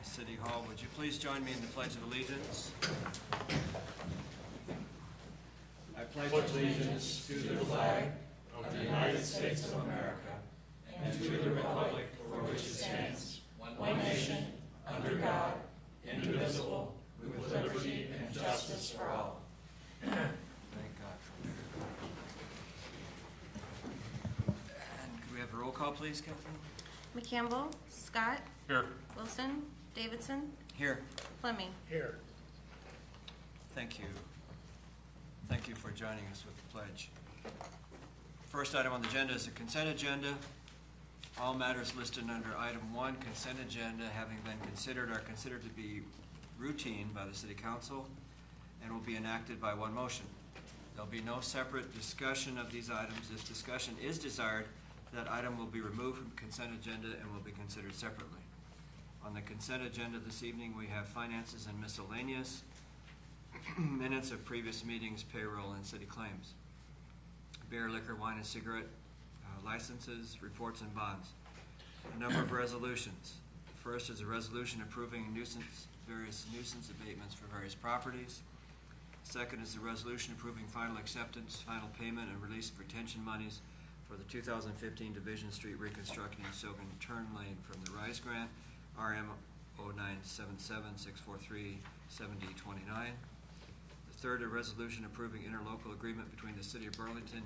City Hall. Would you please join me in the Pledge of Allegiance? I pledge allegiance to the flag of the United States of America and to the republic for which it stands, one nation, under God, indivisible, with liberty and justice for all. Thank God for that. And could we have a roll call, please, Kathleen? McCampbell, Scott, Here. Wilson, Davidson, Here. Fleming. Here. Thank you. Thank you for joining us with the pledge. First item on the agenda is the consent agenda. All matters listed under item 1, consent agenda, having been considered, are considered to be routine by the City Council and will be enacted by one motion. There'll be no separate discussion of these items. If discussion is desired, that item will be removed from consent agenda and will be considered separately. On the consent agenda this evening, we have finances and miscellaneous, minutes of previous meetings, payroll, and city claims. Beer, liquor, wine, and cigarette licenses, reports, and bonds. A number of resolutions. First is a resolution approving various nuisance abatements for various properties. Second is the resolution approving final acceptance, final payment, and release of retention monies for the 2015 Division Street reconstruction in Silgan Turn Lane from the RISE grant, RM 0977-643-7029. The third, a resolution approving interlocal agreement between the City of Burlington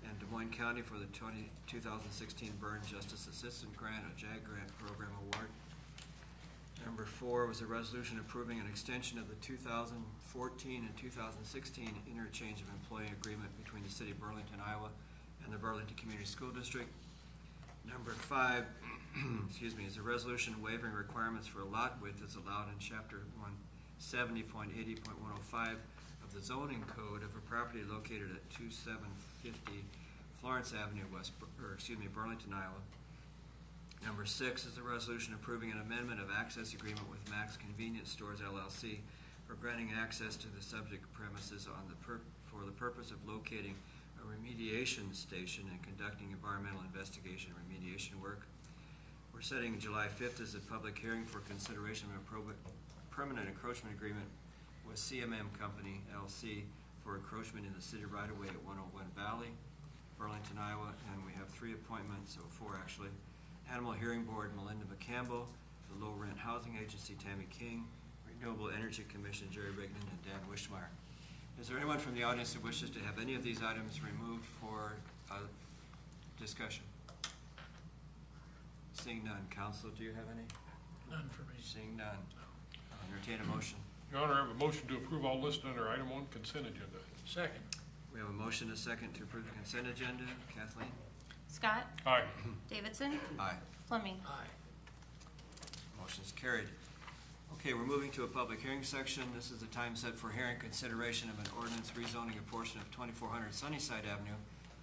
and Des Moines County for the 2016 Burn Justice Assistant Grant, a JAG Grant Program Award. Number 4 was a resolution approving an extension of the 2014 and 2016 interchange of employee agreement between the City of Burlington, Iowa and the Burlington Community School District. Number 5 is a resolution waiving requirements for a lot width as allowed in Chapter 170.80.105 of the zoning code of a property located at 2750 Florence Avenue, Burlington, Iowa. Number 6 is a resolution approving an amendment of access agreement with Max Convenience Stores, LLC for granting access to the subject premises for the purpose of locating a remediation station and conducting environmental investigation and remediation work. We're setting July 5th as a public hearing for consideration of a permanent encroachment agreement with CMM Company, LC, for encroachment in the city right-of-way at 101 Valley, Burlington, Iowa, and we have 3 appointments, so 4 actually. Animal Hearing Board, Melinda McCampbell; the Low Rent Housing Agency, Tammy King; Renewable Energy Commission, Jerry Rignan and Dan Wishmeyer. Is there anyone from the audience who wishes to have any of these items removed for discussion? Seeing none. Council, do you have any? None for me. Seeing none. I'll entertain a motion. Your Honor, I have a motion to approve all listed under item 1 consent agenda. Second. We have a motion and a second to approve the consent agenda. Kathleen? Scott, Aye. Davidson, Aye. Fleming. Aye. Motion is carried. Okay, we're moving to a public hearing section. This is the time set for hearing consideration of an ordinance rezoning a portion of 2400 Sunnyside Avenue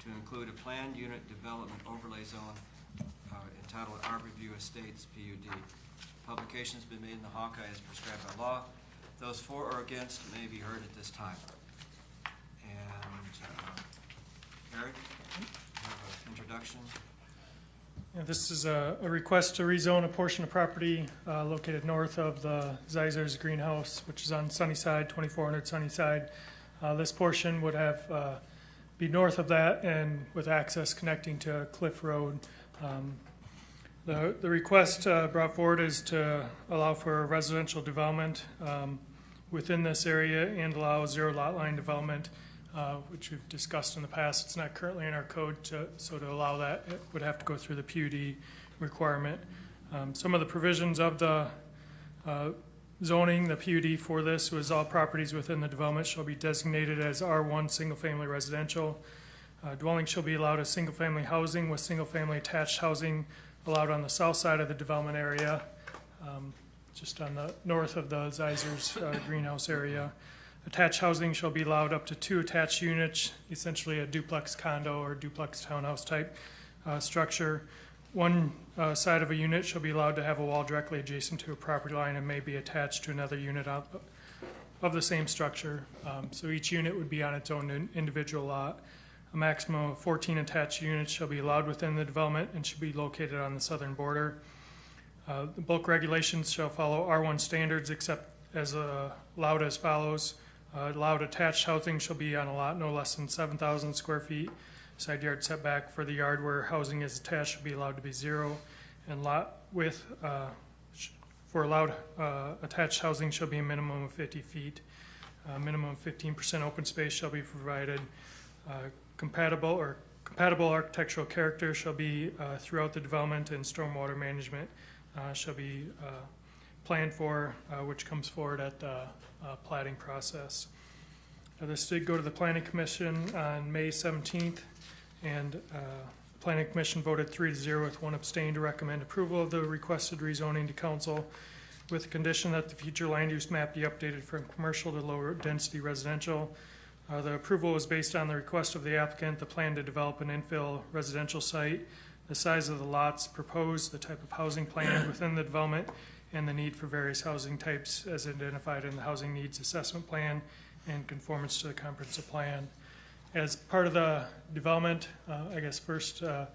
to include a planned unit development overlay zone entitled Arborview Estates, PUD. Publication has been made in the Hawkeye as prescribed by law. Those for or against may be heard at this time. And Eric, you have an introduction. Yeah, this is a request to rezone a portion of property located north of the Zeisers Greenhouse, which is on Sunnyside, 2400 Sunnyside. This portion would have be north of that and with access connecting to Cliff Road. The request brought forward is to allow for residential development within this area and allow zero lot line development, which we've discussed in the past. It's not currently in our code, so to allow that, it would have to go through the PUD requirement. Some of the provisions of the zoning, the PUD for this was all properties within the development shall be designated as R1 single-family residential. Dwelling shall be allowed as single-family housing with single-family attached housing allowed on the south side of the development area, just on the north of the Zeisers greenhouse area. Attached housing shall be allowed up to 2 attached units, essentially a duplex condo or duplex townhouse type structure. One side of a unit shall be allowed to have a wall directly adjacent to a property line and may be attached to another unit of the same structure. So each unit would be on its own individual lot. A maximum of 14 attached units shall be allowed within the development and should be located on the southern border. The bulk regulations shall follow R1 standards except as allowed as follows. Allowed attached housing shall be on a lot no less than 7,000 square feet. Side yard setback for the yard where housing is attached should be allowed to be 0. And lot width for allowed attached housing shall be a minimum of 50 feet. Minimum 15% open space shall be provided. Compatible architectural character shall be throughout the development, and stormwater management shall be planned for, which comes forward at the plating process. This did go to the Planning Commission on May 17th, and the Planning Commission voted 3-0 with 1 abstain to recommend approval of the requested rezoning to council, with the condition that the future land use map be updated from commercial to lower density residential. The approval was based on the request of the applicant, the plan to develop an infill residential site, the size of the lots proposed, the type of housing planned within the development, and the need for various housing types as identified in the Housing Needs Assessment Plan and conformance to the comprehensive plan. As part of the development, the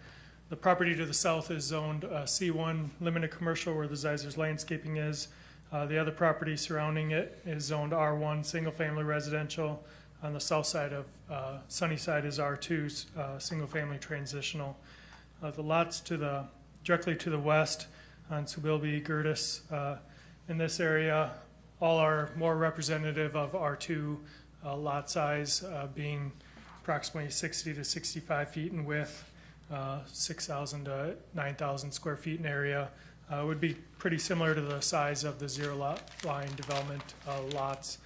property to the south is zoned C1 limited commercial where the Zeisers landscaping is. The other property surrounding it is zoned R1 single family residential. On the south side of Sunnyside is R2 single family transitional. The lots directly to the west on Subilby, Gertis, in this area, all are more representative of R2 lot size, being approximately 60 to 65 feet in width, 6,000 to 9,000 square feet in area. Would be pretty similar to the size of the zero lot line development lots.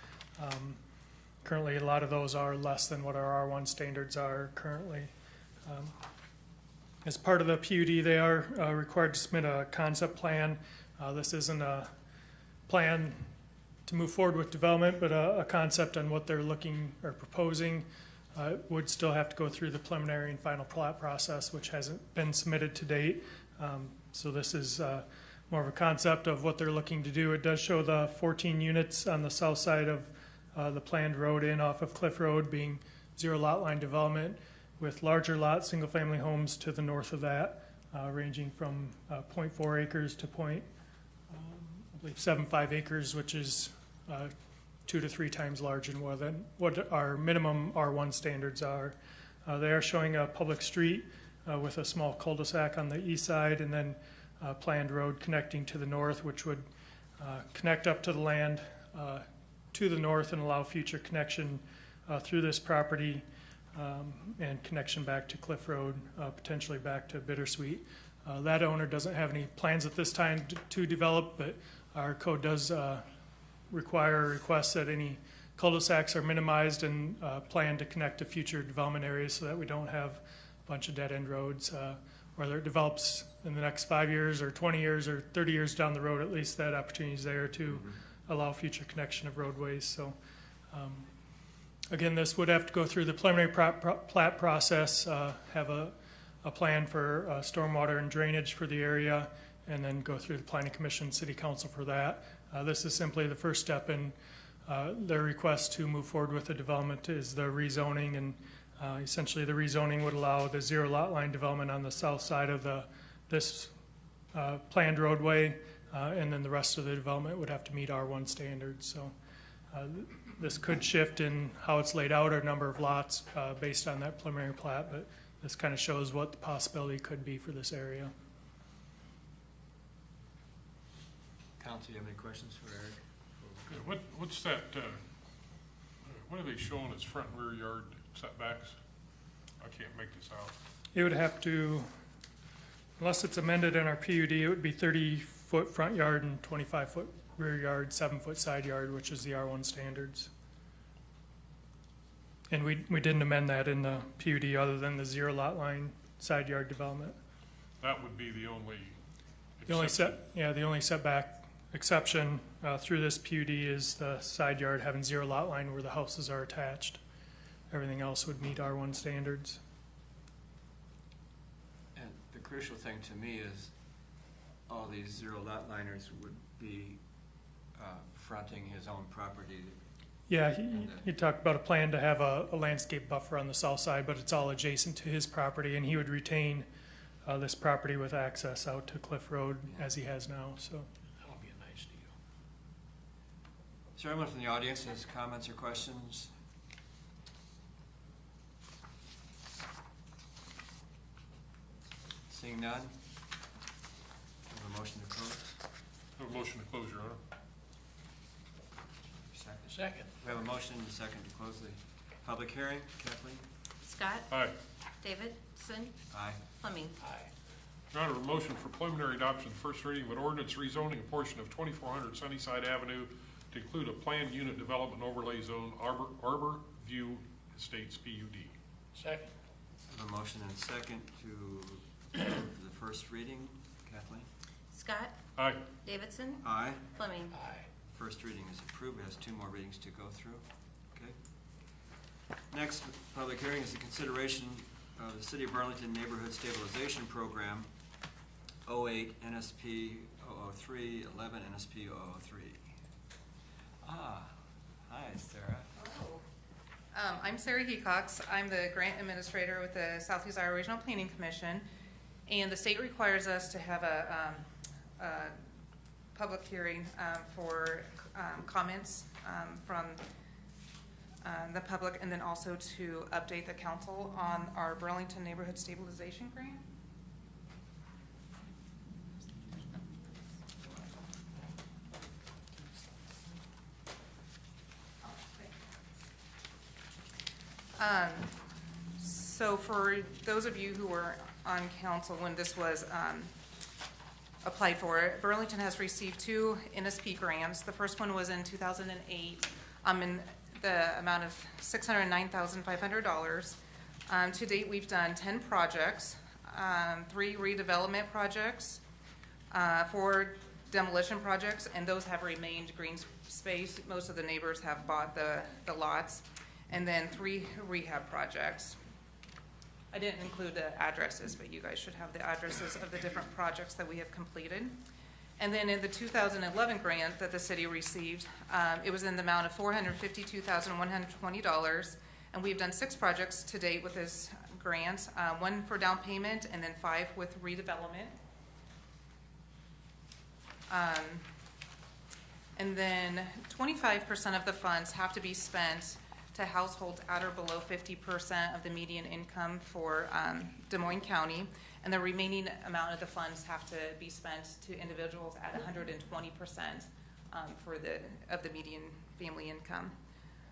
Currently, a lot of those are less than what our R1 standards are currently. As part of the PUD, they are required to submit a concept plan. This isn't a plan to move forward with development, but a concept on what they're looking or proposing. Would still have to go through the preliminary and final plat process, which hasn't been submitted to date. So this is more of a concept of what they're looking to do. It does show the 14 units on the south side of the planned road in off of Cliff Road being zero lot line development, with larger lot single-family homes to the north of that, ranging from 0.4 acres to 0.75 acres, which is 2 to 3 times larger than what our minimum R1 standards are. They are showing a public street with a small cul-de-sac on the east side, and then a planned road connecting to the north, which would connect up to the land to the north and allow future connection through this property. And connection back to Cliff Road, potentially back to Bittersweet. That owner doesn't have any plans at this time to develop, but our code does require or request that any cul-de-sacs are minimized and plan to connect to future development areas so that we don't have a bunch of dead-end roads. Whether it develops in the next 5 years or 20 years or 30 years down the road, at least that opportunity is there to allow future connection of roadways. So. Again, this would have to go through the preliminary plat process, have a plan for stormwater and drainage for the area, and then go through the Planning Commission, City Council for that. This is simply the first step in their request to move forward with the development is the rezoning, and essentially the rezoning would allow the zero lot line development on the south side of this planned roadway, and then the rest of the development would have to meet R1 standards. So. This could shift in how it's laid out or number of lots based on that preliminary plat, but this kind of shows what the possibility could be for this area. Council, you have any questions for Eric? What's that, what are they showing as front and rear yard setbacks? I can't make this out. It would have to, unless it's amended in our PUD, it would be 30-foot front yard and 25-foot rear yard, 7-foot side yard, which is the R1 standards. And we didn't amend that in the PUD other than the zero lot line side yard development. That would be the only The only setback exception through this PUD is the side yard having zero lot line where the houses are attached. Everything else would meet R1 standards. And the crucial thing to me is all these zero lot liners would be fronting his own property. Yeah, he talked about a plan to have a landscape buffer on the south side, but it's all adjacent to his property, and he would retain this property with access out to Cliff Road as he has now, so. That'll be a nice deal. Is there anyone from the audience that has comments or questions? Seeing none? We have a motion to close. Have a motion to close, Your Honor. Second. Second. We have a motion and a second to close the public hearing. Kathleen? Scott, Aye. Davidson, Aye. Fleming. Aye. Your Honor, a motion for preliminary adoption of the first reading of an ordinance rezoning a portion of 2400 Sunnyside Avenue to include a planned unit development overlay zone, Arbor View Estates PUD. Second. We have a motion and a second to approve the first reading. Kathleen? Scott, Aye. Davidson, Aye. Fleming. Aye. First reading is approved. It has 2 more readings to go through. Okay. Next public hearing is the consideration of the City of Burlington Neighborhood Stabilization Program, 08 NSP 003, 11 NSP 003. Ah, hi, Sarah. I'm Sarah Hecox. I'm the grant administrator with the Southeast Iowa Regional Planning Commission, and the state requires us to have a public hearing for comments from the public, and then also to update the council on our Burlington Neighborhood Stabilization Grant. So for those of you who were on council when this was applied for, Burlington has received 2 NSP grants. The first one was in 2008 in the amount of $609,500. To date, we've done 10 projects, 3 redevelopment projects, 4 demolition projects, and those have remained green space. Most of the neighbors have bought the lots, and then 3 rehab projects. I didn't include the addresses, but you guys should have the addresses of the different projects that we have completed. And then in the 2011 grant that the city received, it was in the amount of $452,120, and we've done 6 projects to date with this grant, 1 for down payment and then 5 with redevelopment. And then 25% of the funds have to be spent to households at or below 50% of the median income for Des Moines County, and the remaining amount of the funds have to be spent to individuals at 120% of the median family income.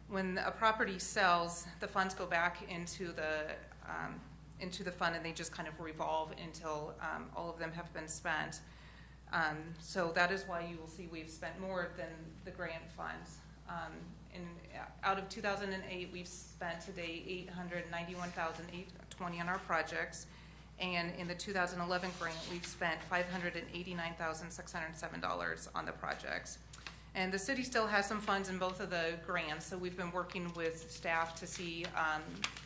When a property sells, the funds go back into the fund, and they just kind of revolve until all of them have been spent. So that is why you will see we've spent more than the grant funds. Out of 2008, we've spent today $891,820 on our projects, and in the 2011 grant, we've spent $589,607 on the projects. And the city still has some funds in both of the grants, so we've been working with staff to see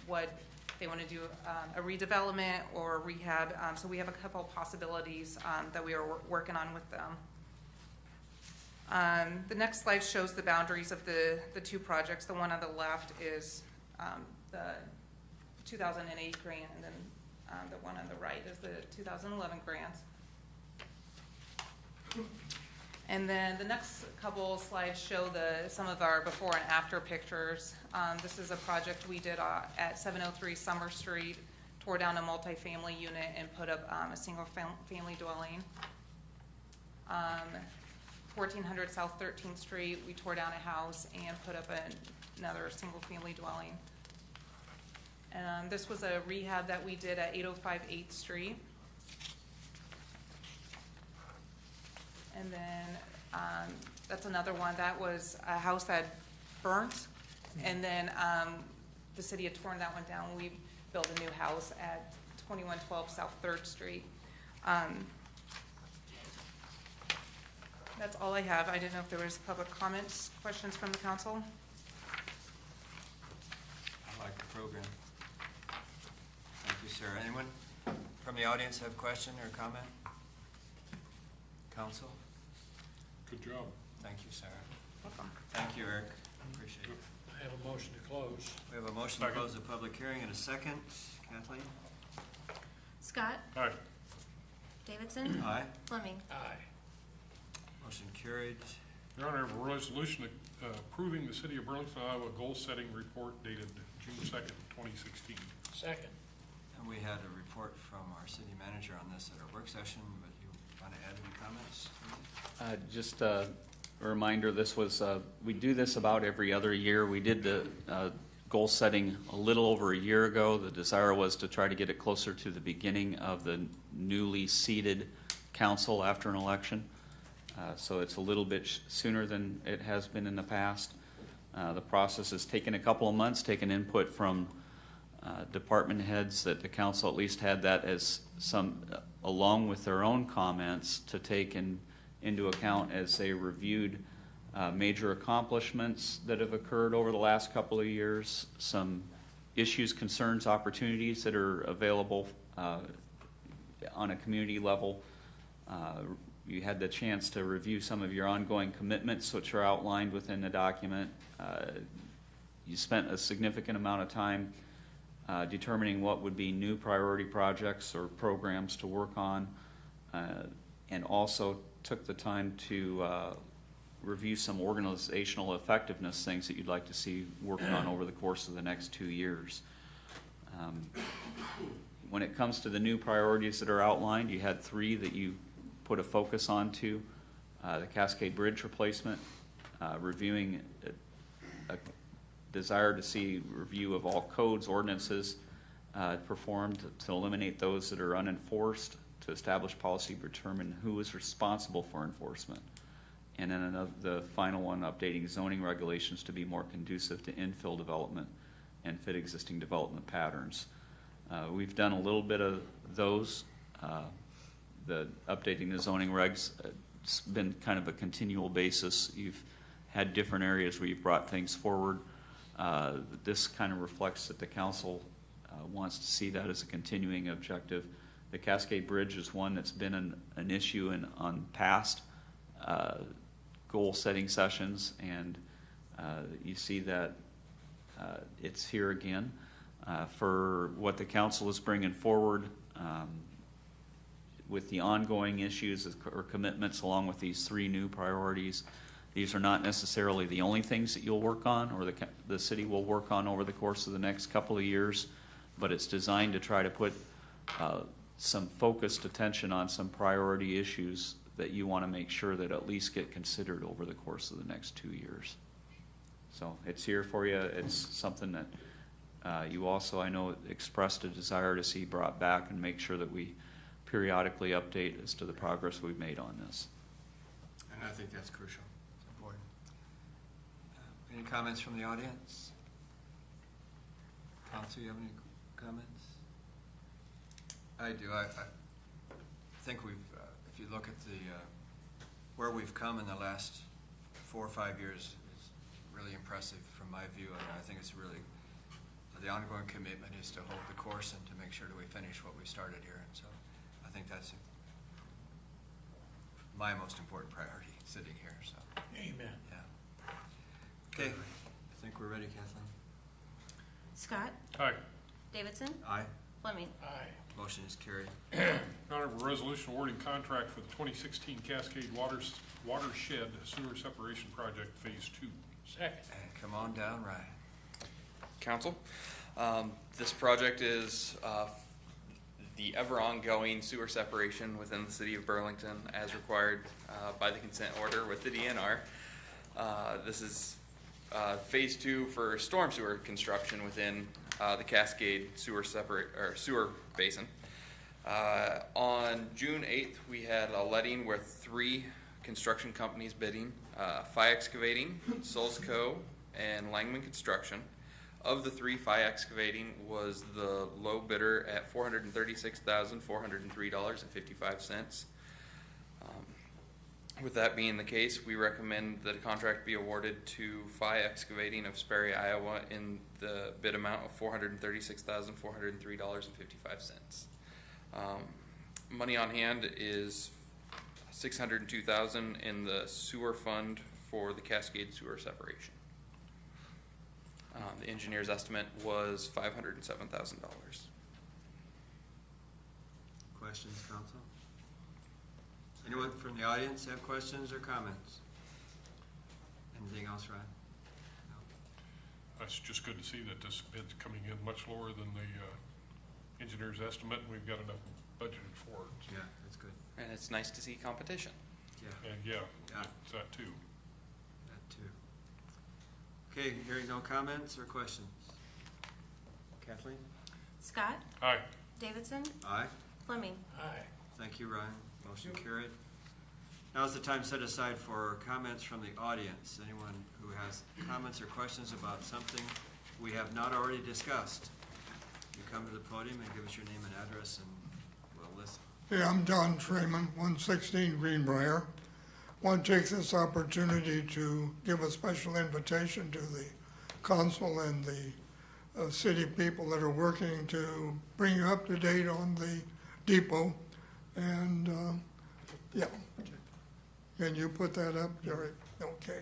what they want to do, a redevelopment or rehab. So we have a couple possibilities that we are working on with them. The next slide shows the boundaries of the 2 projects. The one on the left is the 2008 grant, and then the one on the right is the 2011 grant. And then the next couple slides show some of our before and after pictures. This is a project we did at 703 Summer Street, tore down a multifamily unit and put up a single family dwelling. 1400 South 13th Street, we tore down a house and put up another single family dwelling. This was a rehab that we did at 805 8th Street. And then that's another one. That was a house that burnt, and then the city had torn that one down. We built a new house at 2112 South 3rd Street. That's all I have. I didn't know if there was public comments, questions from the council. I like the program. Thank you, Sarah. Anyone from the audience have a question or comment? Council? Good job. Thank you, Sarah. Welcome. Thank you, Eric. Appreciate it. I have a motion to close. We have a motion to Second. close the public hearing in a second. Kathleen? Scott, Aye. Davidson. Aye. Fleming. Aye. Motion carried. Your Honor, I have a resolution approving the City of Burlington, Iowa goal-setting report dated June 2nd, 2016. Second. And we had a report from our city manager on this at our work session, but you want to add any comments? Just a reminder, this was, we do this about every other year. We did the goal setting a little over a year ago. The desire was to try to get it closer to the beginning of the newly seated council after an election. So it's a little bit sooner than it has been in the past. The process has taken a couple of months, taken input from department heads that the council at least had that as some, along with their own comments, to take into account as they reviewed major accomplishments that have occurred over the last couple of years, some issues, concerns, opportunities that are available on a community level. You had the chance to review some of your ongoing commitments, which are outlined within the document. You spent a significant amount of time determining what would be new priority projects or programs to work on, and also took the time to review some organizational effectiveness things that you'd like to see worked on over the course of the next 2 years. When it comes to the new priorities that are outlined, you had 3 that you put a focus on to. The Cascade Bridge replacement, reviewing a desire to see review of all codes, ordinances performed to eliminate those that are unenforced, to establish policy, determine who is responsible for enforcement. And then the final one, updating zoning regulations to be more conducive to infill development and fit existing development patterns. We've done a little bit of those. The updating the zoning regs, it's been kind of a continual basis. You've had different areas where you've brought things forward. This kind of reflects that the council wants to see that as a continuing objective. The Cascade Bridge is one that's been an issue on past goal-setting sessions, and you see that it's here again. For what the council is bringing forward with the ongoing issues or commitments along with these 3 new priorities, these are not necessarily the only things that you'll work on or the city will work on over the course of the next couple of years, but it's designed to try to put some focused attention on some priority issues that you want to make sure that at least get considered over the course of the next 2 years. So it's here for you. It's something that you also, I know, expressed a desire to see brought back and make sure that we periodically update as to the progress we've made on this. And I think that's crucial. It's important. Any comments from the audience? Council, you have any comments? I do. I think we've, if you look at the where we've come in the last 4 or 5 years, is really impressive from my view. And I think it's really the ongoing commitment is to hold the course and to make sure that we finish what we started here. And so I think that's my most important priority sitting here. So Amen. yeah. Okay. I think we're ready, Kathleen. Scott. Aye. Davidson. Aye. Fleming. Aye. Motion is carried. Your Honor, a resolution awarding contract for the 2016 Cascade Watershed Sewer Separation Project Phase 2. Second. And come on down, Ryan. Council. This project is the ever-ongoing sewer separation within the city of Burlington as required by the consent order with the DNR. This is phase 2 for storm sewer construction within the Cascade sewer basin. On June 8th, we had a letting with 3 construction companies bidding, Phi Excavating, Solsco, and Langman Construction. Of the 3, Phi Excavating was the low bidder at $436,403.55. With that being the case, we recommend that a contract be awarded to Phi Excavating of Sperry, Iowa in the bid amount of $436,403.55. Money on hand is $602,000 in the sewer fund for the Cascade sewer separation. The engineer's estimate was $507,000. Questions, council? Anyone from the audience have questions or comments? Anything else, Ryan? It's just good to see that this bid's coming in much lower than the engineer's estimate, and we've got enough budgeted for it. Yeah, that's good. And it's nice to see competition. Yeah, And yeah, Yeah. it's that too. that too. Okay, hearing no comments or questions. Kathleen? Scott, Aye. Davidson, Aye. Fleming. Aye. Thank you, Ryan. Motion carried. Now's the time set aside for comments from the audience. Anyone who has comments or questions about something we have not already discussed, you come to the podium and give us your name and address, and we'll listen. Hey, I'm John Freeman, 116 Greenbrier. Want to take this opportunity to give a special invitation to the council and the city people that are working to bring you up to date on the depot. And, yeah. Can you put that up, Jerry? Okay.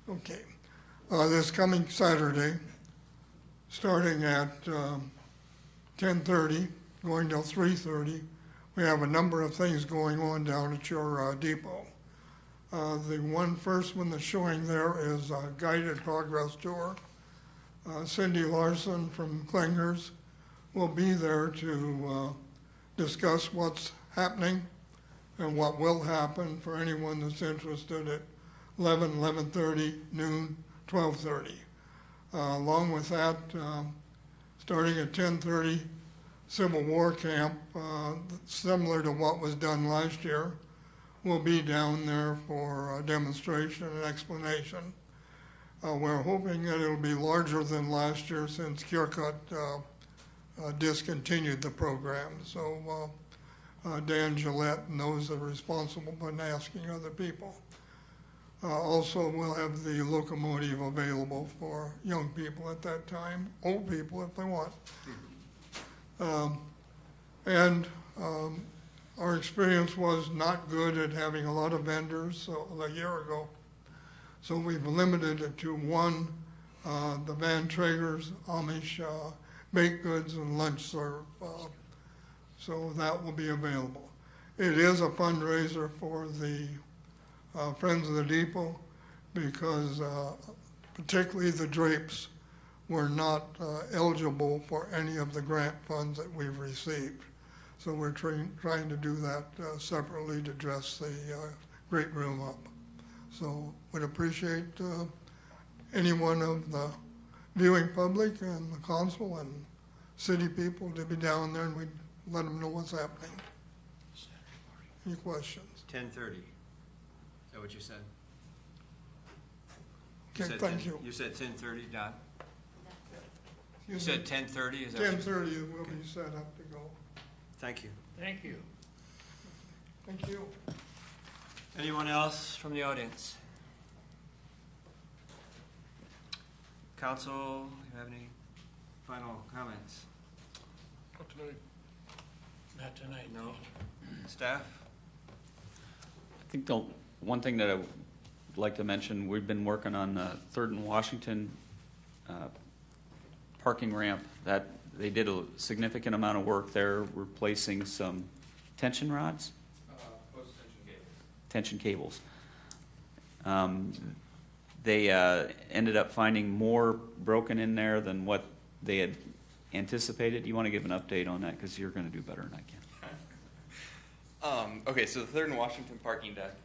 Okay. This coming Saturday, starting at 10:30, going till 3:30, we have a number of things going on down at your depot. The first one that's showing there is a guided progress tour. Cindy Larson from Klingers will be there to discuss what's happening and what will happen for anyone that's interested at 11, 11:30, noon, 12:30. Along with that, starting at 10:30, Civil War Camp, similar to what was done last year, will be down there for a demonstration and explanation. We're hoping that it'll be larger than last year since Kearcut discontinued the program. So Dan Gillette and those that are responsible for asking other people. Also, we'll have the locomotive available for young people at that time, old people if they want. Our experience was not good at having a lot of vendors a year ago. So we've limited it to one, the Van Traegers, Amish, baked goods and lunch serve. So that will be available. It is a fundraiser for the Friends of the Depot because particularly the drapes were not eligible for any of the grant funds that we've received. So we're trying to do that separately to dress the great room up. So would appreciate any one of the viewing public and the council and city people to be down there, and we'd let them know what's happening. Any questions? 10:30. Is that what you said? You Okay, said thank 10 you. You said 10:30, Don? You said 10:30, is that what you? 10:30 will be set up to go. Thank you. Thank you. Thank you. Anyone else from the audience? Council, you have any final comments? Not tonight. Not tonight. No? Staff? I think the one thing that I would like to mention, we've been working on the 3rd and Washington parking ramp. That they did a significant amount of work there, replacing some tension rods, tension cables. They ended up finding more broken in there than what they had anticipated. You want to give an update on that because you're going to do better than I can. Okay, so the 3rd and Washington parking deck,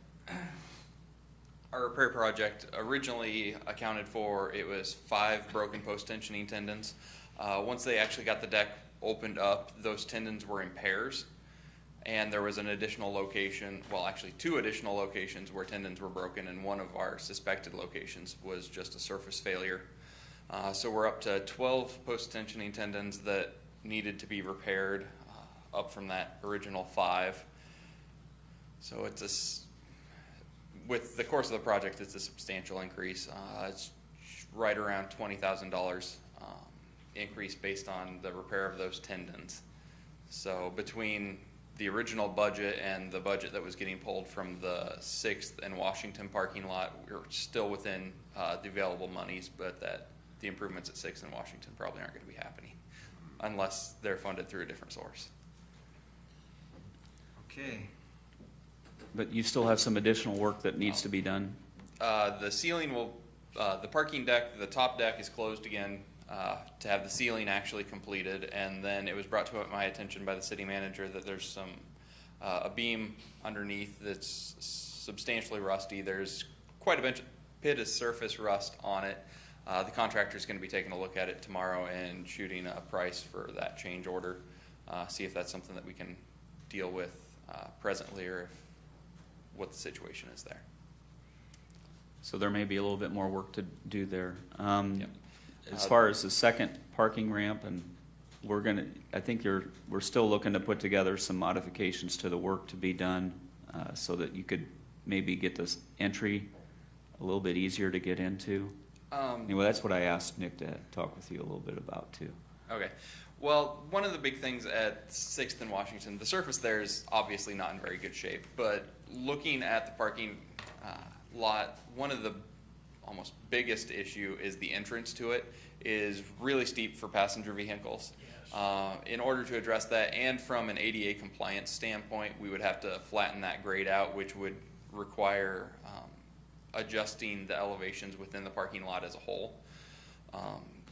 our repair project originally accounted for, it was 5 broken post tensioning tendons. Once they actually got the deck opened up, those tendons were in pairs, and there was an additional location, well, actually 2 additional locations where tendons were broken, and one of our suspected locations was just a surface failure. So we're up to 12 post tensioning tendons that needed to be repaired, up from that original 5. So with the course of the project, it's a substantial increase. It's right around $20,000 increase based on the repair of those tendons. So between the original budget and the budget that was getting pulled from the 6th and Washington parking lot, we're still within the available monies, but that the improvements at 6th and Washington probably aren't going to be happening. unless they're funded through a different source. Okay. But you still have some additional work that needs to be done? The ceiling will, the parking deck, the top deck is closed again to have the ceiling actually completed. And then it was brought to my attention by the city manager that there's some, a beam underneath that's substantially rusty. There's quite a bit of surface rust on it. The contractor's going to be taking a look at it tomorrow and shooting a price for that change order. See if that's something that we can deal with presently, or what the situation is there. So there may be a little bit more work to do there. Yep. As far as the second parking ramp, and I think we're still looking to put together some modifications to the work to be done, so that you could maybe get this entry a little bit easier to get into. Anyway, that's what I asked Nick to talk with you a little bit about too. Okay. Well, one of the big things at 6th and Washington, the surface there is obviously not in very good shape, but looking at the parking lot, one of the almost biggest issue is the entrance to it is really steep for passenger vehicles. In order to address that, and from an ADA compliance standpoint, we would have to flatten that grade out, which would require adjusting the elevations within the parking lot as a whole.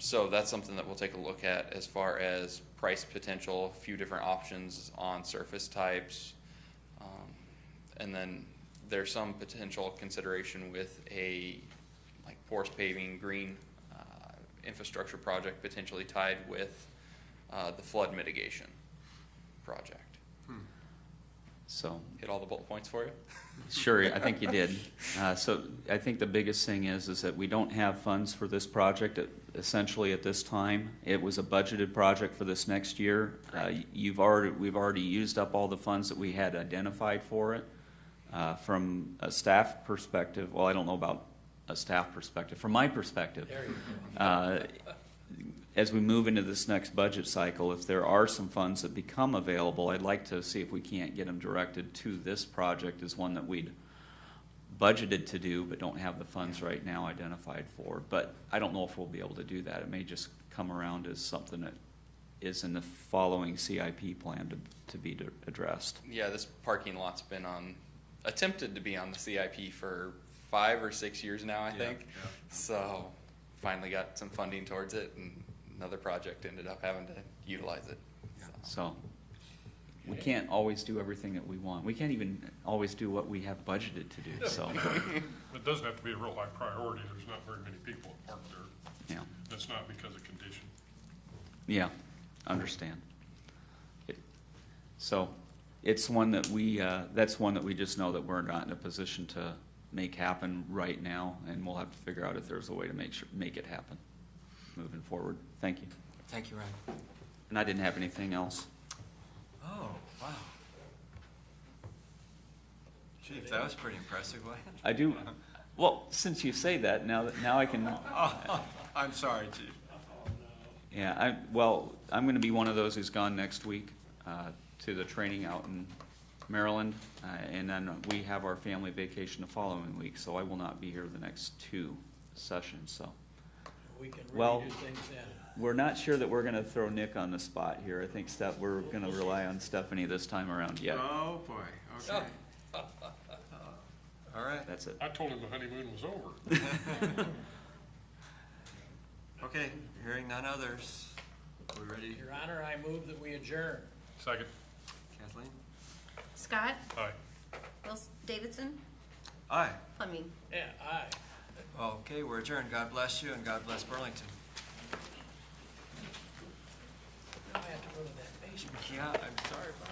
So that's something that we'll take a look at as far as price potential, a few different options on surface types. And then there's some potential consideration with a like porous paving green infrastructure project potentially tied with the flood mitigation project. So, Hit all the bullet points for you? sure, I think you did. So I think the biggest thing is that we don't have funds for this project essentially at this time. It was a budgeted project for this next year. We've already used up all the funds that we had identified for it. From a staff perspective, well, I don't know about a staff perspective. From my perspective, There you go. as we move into this next budget cycle, if there are some funds that become available, I'd like to see if we can't get them directed to this project as one that we'd budgeted to do, but don't have the funds right now identified for. But I don't know if we'll be able to do that. It may just come around as something that is in the following CIP plan to be addressed. Yeah, this parking lot's been attempted to be on the CIP for 5 or 6 years now, I think. Yeah. So finally got some funding towards it, and another project ended up having to utilize it. So we can't always do everything that we want. We can't even always do what we have budgeted to do, so, It doesn't have to be a real high priority. There's not very many people that park there. yeah. That's not because of condition. Yeah, understand. So it's one that that's one that we just know that we're not in a position to make happen right now, and we'll have to figure out if there's a way to make it happen moving forward. Thank you. Thank you, Ryan. And I didn't have anything else. Oh, wow. Chief, that was pretty impressive. Go ahead. I do, well, since you say that, now I can, I'm sorry, Chief. yeah, I'm gonna be one of those who's gone next week, to the training out in Maryland, and then we have our family vacation the following week, so I will not be here the next 2 sessions, so. We can Well- really do things then. We're not sure that we're gonna throw Nick on the spot here. I think we're gonna rely on Stephanie this time around, yeah, Oh, boy, okay. All right, that's it. I told him the honeymoon was over. okay, hearing none others. We ready, Your Honor, I move that we adjourn. Second. Kathleen? Scott, Aye. Davidson, Aye. Fleming. Yeah, aye. Okay, we're adjourned. God bless you and God bless Burlington. Now I have to go to that basement. Yeah, I'm sorry, Bob.